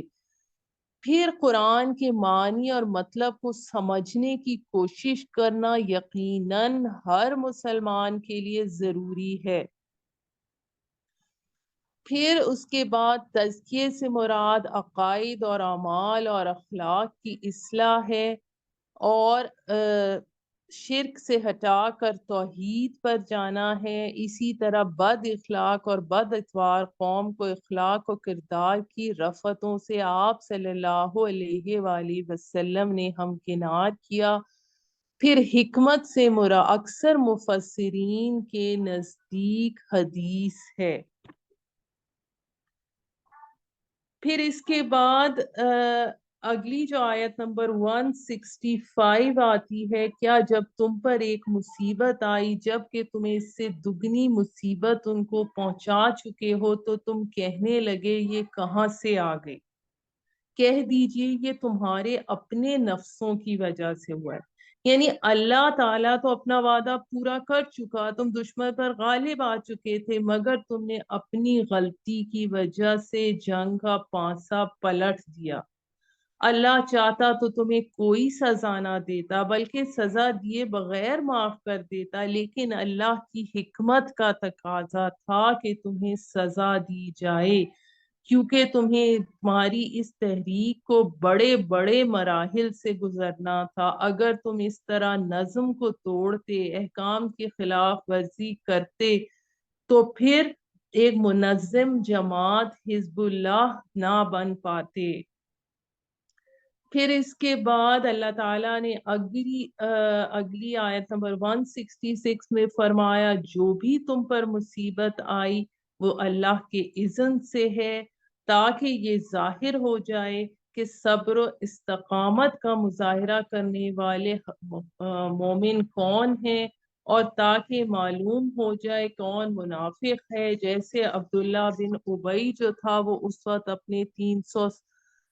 S1: پھر قرآن کے معنی اور مطلب کو سمجھنے کی کوشش کرنا یقیناً ہر مسلمان کے لیے ضروری ہے۔ پھر اس کے بعد تزکیے سے مراد عقائد اور اعمال اور اخلاق کی اصلاح ہے، اور شرک سے ہٹا کر توحید پر جانا ہے۔ اسی طرح بد اخلاق اور بد اتوار قوم کو اخلاق و کردار کی رفتوں سے آپ صلی اللہ علیہ وآلہ وسلم نے ہمکنار کیا۔ پھر حکمت سے مراد اکثر مفسرین کے نزدیک حدیث ہے۔ پھر اس کے بعد اگلی جو آیت نمبر 165 آتی ہے: کیا جب تم پر ایک مصیبت آئی جب کہ تمہیں اس سے دگنی مصیبت ان کو پہنچا چکے ہو تو تم کہنے لگے یہ کہاں سے آ گئی؟ کہہ دیجئے یہ تمہارے اپنے نفسوں کی وجہ سے ہوا ہے۔ یعنی اللہ تعالیٰ تو اپنا وعدہ پورا کر چکا، تم دشمن پر غالب آ چکے تھے، مگر تم نے اپنی غلطی کی وجہ سے جنگ کا پانسا پلٹ دیا۔ اللہ چاہتا تو تمہیں کوئی سزا نہ دیتا بلکہ سزا دیے بغیر معاف کر دیتا، لیکن اللہ کی حکمت کا تقاضا تھا کہ تمہیں سزا دی جائے، کیونکہ تمہاری اس تحریک کو بڑے بڑے مراحل سے گزرنا تھا۔ اگر تم اس طرح نظم کو توڑتے، احکام کی خلاف ورزی کرتے تو پھر ایک منظم جماعت حزب اللہ نہ بن پاتے۔ پھر اس کے بعد اللہ تعالیٰ نے اگلی آیت نمبر 166 میں فرمایا: جو بھی تم پر مصیبت آئی وہ اللہ کے اذن سے ہے، تاکہ یہ ظاہر ہو جائے کہ صبر و استقامت کا مظاہرہ کرنے والے مومن کون ہیں، اور تاکہ معلوم ہو جائے کون منافق ہے۔ جیسے عبداللہ بن ابی جو تھا وہ اس وقت اپنے 300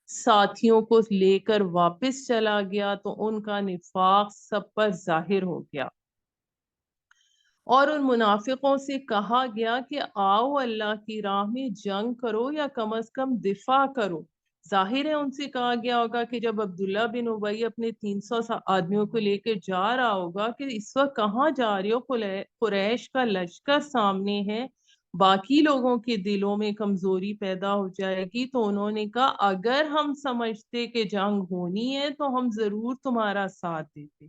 S1: ساتھیوں کو لے کر واپس چلا گیا تو ان کا نفاق سب پر ظاہر ہو گیا، اور ان منافقوں سے کہا گیا کہ آؤ اللہ کی راہ میں جنگ کرو یا کم از کم دفاع کرو۔ ظاہر ہے ان سے کہا گیا ہوگا کہ جب عبداللہ بن ابی اپنے 300 آدمیوں کو لے کر جا رہا ہوگا کہ اس وقت کہاں جا رہے ہو، قریش کا لشکر سامنے ہے، باقی لوگوں کے دلوں میں کمزوری پیدا ہو جائے گی، تو انہوں نے کہا اگر ہم سمجھتے کہ جنگ ہونی ہے تو ہم ضرور تمہارا ساتھ دیتے۔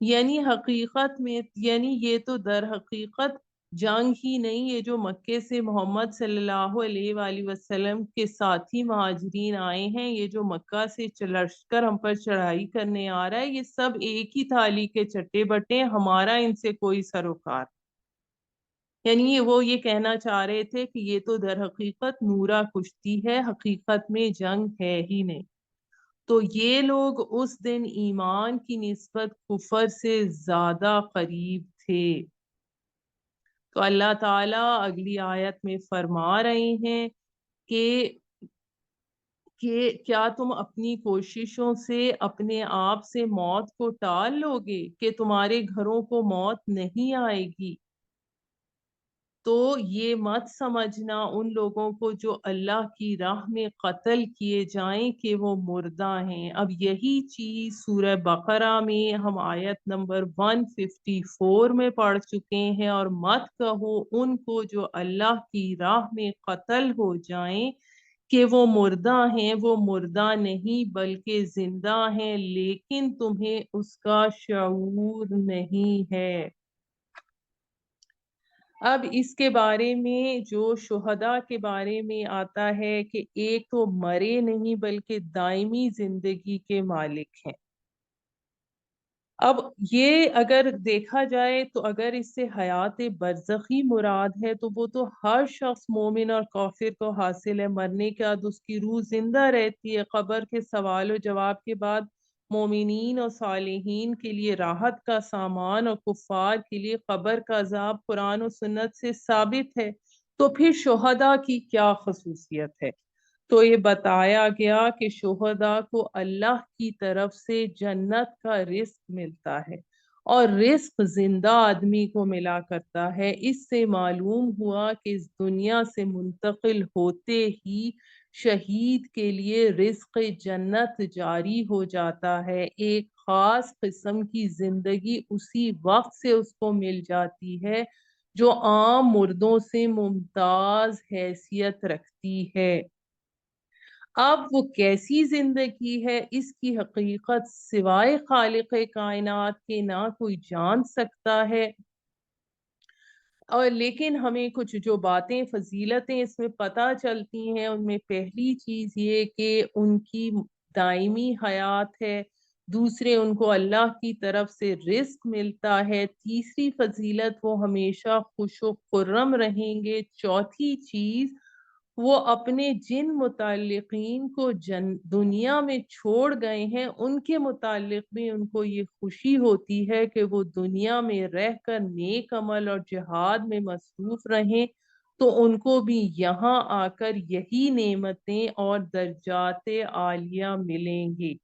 S1: یعنی حقیقت میں، یعنی یہ تو در حقیقت جنگ ہی نہیں، یہ جو مکے سے محمد صلی اللہ علیہ وآلہ وسلم کے ساتھی مہاجرین آئے ہیں، یہ جو مکہ سے لشکر ہم پر چڑھائی کرنے آ رہا ہے، یہ سب ایک ہی تھالی کے چٹے بٹے ہیں، ہمارا ان سے کوئی سروکار۔ یعنی وہ یہ کہنا چاہ رہے تھے کہ یہ تو در حقیقت نورا کشتی ہے، حقیقت میں جنگ ہے ہی نہیں۔ تو یہ لوگ اس دن ایمان کی نسبت کفر سے زیادہ قریب تھے۔ تو اللہ تعالیٰ اگلی آیت میں فرما رہے ہیں کہ کیا تم اپنی کوششوں سے اپنے آپ سے موت کو ٹال لو گے کہ تمہارے گھروں کو موت نہیں آئے گی؟ تو یہ مت سمجھنا ان لوگوں کو جو اللہ کی راہ میں قتل کیے جائیں کہ وہ مردہ ہیں۔ اب یہی چیز سورہ بقرہ میں ہم آیت نمبر 154 میں پڑھ چکے ہیں، اور مت کہو ان کو جو اللہ کی راہ میں قتل ہو جائیں کہ وہ مردہ ہیں، وہ مردہ نہیں بلکہ زندہ ہیں، لیکن تمہیں اس کا شعور نہیں ہے۔ اب اس کے بارے میں جو شہداء کے بارے میں آتا ہے کہ ایک تو مرے نہیں بلکہ دائمی زندگی کے مالک ہیں۔ اب یہ اگر دیکھا جائے تو اگر اس سے حیات برزخی مراد ہے تو وہ تو ہر شخص مومن اور کافر کو حاصل ہے، مرنے کے بعد اس کی روح زندہ رہتی ہے، قبر کے سوال و جواب کے بعد مومنین اور صالحین کے لیے راحت کا سامان اور کفار کے لیے قبر کا عذاب قرآن و سنت سے ثابت ہے۔ تو پھر شہداء کی کیا خصوصیت ہے؟ تو یہ بتایا گیا کہ شہداء کو اللہ کی طرف سے جنت کا رزق ملتا ہے، اور رزق زندہ آدمی کو ملا کرتا ہے۔ اس سے معلوم ہوا کہ اس دنیا سے منتقل ہوتے ہی شہید کے لیے رزق جنت جاری ہو جاتا ہے، ایک خاص قسم کی زندگی اسی وقت سے اس کو مل جاتی ہے جو عام مردوں سے ممتاز حیثیت رکھتی ہے۔ اب وہ کیسی زندگی ہے، اس کی حقیقت سوائے خالق کائنات کے نہ کوئی جان سکتا ہے، اور لیکن ہمیں کچھ جو باتیں فضیلتیں اس میں پتہ چلتی ہیں، ان میں پہلی چیز یہ کہ ان کی دائمی حیات ہے، دوسرے ان کو اللہ کی طرف سے رزق ملتا ہے، تیسری فضیلت وہ ہمیشہ خوش و خرم رہیں گے، چوتھی چیز وہ اپنے جن متعلقین کو دنیا میں چھوڑ گئے ہیں ان کے متعلق بھی ان کو یہ خوشی ہوتی ہے کہ وہ دنیا میں رہ کر نیک عمل اور جہاد میں مصروف رہیں، تو ان کو بھی یہاں آ کر یہی نعمتیں اور درجات عالیہ ملیں گی۔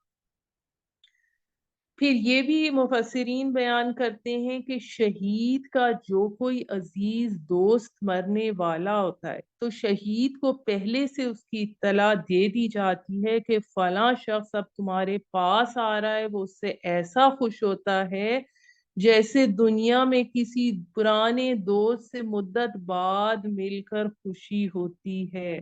S1: پھر یہ بھی مفسرین بیان کرتے ہیں کہ شہید کا جو کوئی عزیز دوست مرنے والا ہوتا ہے تو شہید کو پہلے سے اس کی اطلاع دے دی جاتی ہے کہ فلاں شخص اب تمہارے پاس آ رہا ہے، وہ اس سے ایسا خوش ہوتا ہے جیسے دنیا میں کسی پرانے دوست سے مدت بعد مل کر خوشی ہوتی ہے۔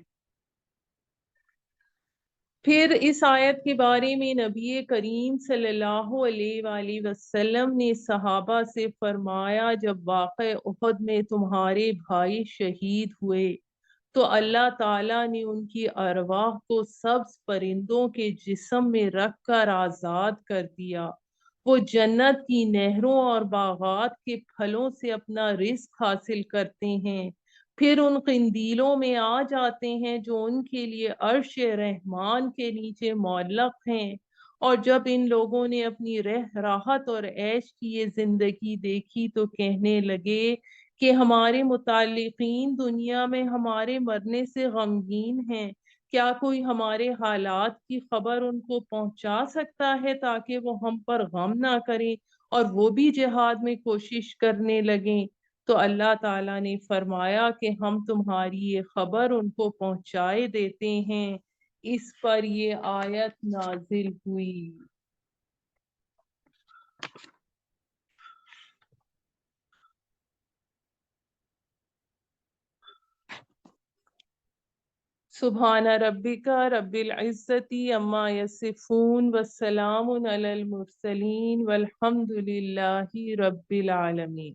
S1: پھر اس آیت کے بارے میں نبی کریم صلی اللہ علیہ وآلہ وسلم نے صحابہ سے فرمایا، جب واقع احد میں تمہارے بھائی شہید ہوئے تو اللہ تعالیٰ نے ان کی ارواح کو سبز پرندوں کے جسم میں رکھ کر آزاد کر دیا، وہ جنت کی نہروں اور باغات کے پھلوں سے اپنا رزق حاصل کرتے ہیں، پھر ان قندیلوں میں آ جاتے ہیں جو ان کے لیے عرش رحمان کے نیچے معلق ہیں۔ اور جب ان لوگوں نے اپنی راحت اور عیش کی یہ زندگی دیکھی تو کہنے لگے کہ ہمارے متعلقین دنیا میں ہمارے مرنے سے غمگین ہیں، کیا کوئی ہمارے حالات کی خبر ان کو پہنچا سکتا ہے تاکہ وہ ہم پر غم نہ کریں اور وہ بھی جہاد میں کوشش کرنے لگیں؟ تو اللہ تعالیٰ نے فرمایا کہ ہم تمہاری یہ خبر ان کو پہنچائے دیتے ہیں، اس پر یہ آیت نازل ہوئی۔ سبحان ربک رب العزت عما یصفون والسلام علی المرسلین والحمد للہ رب العالمین.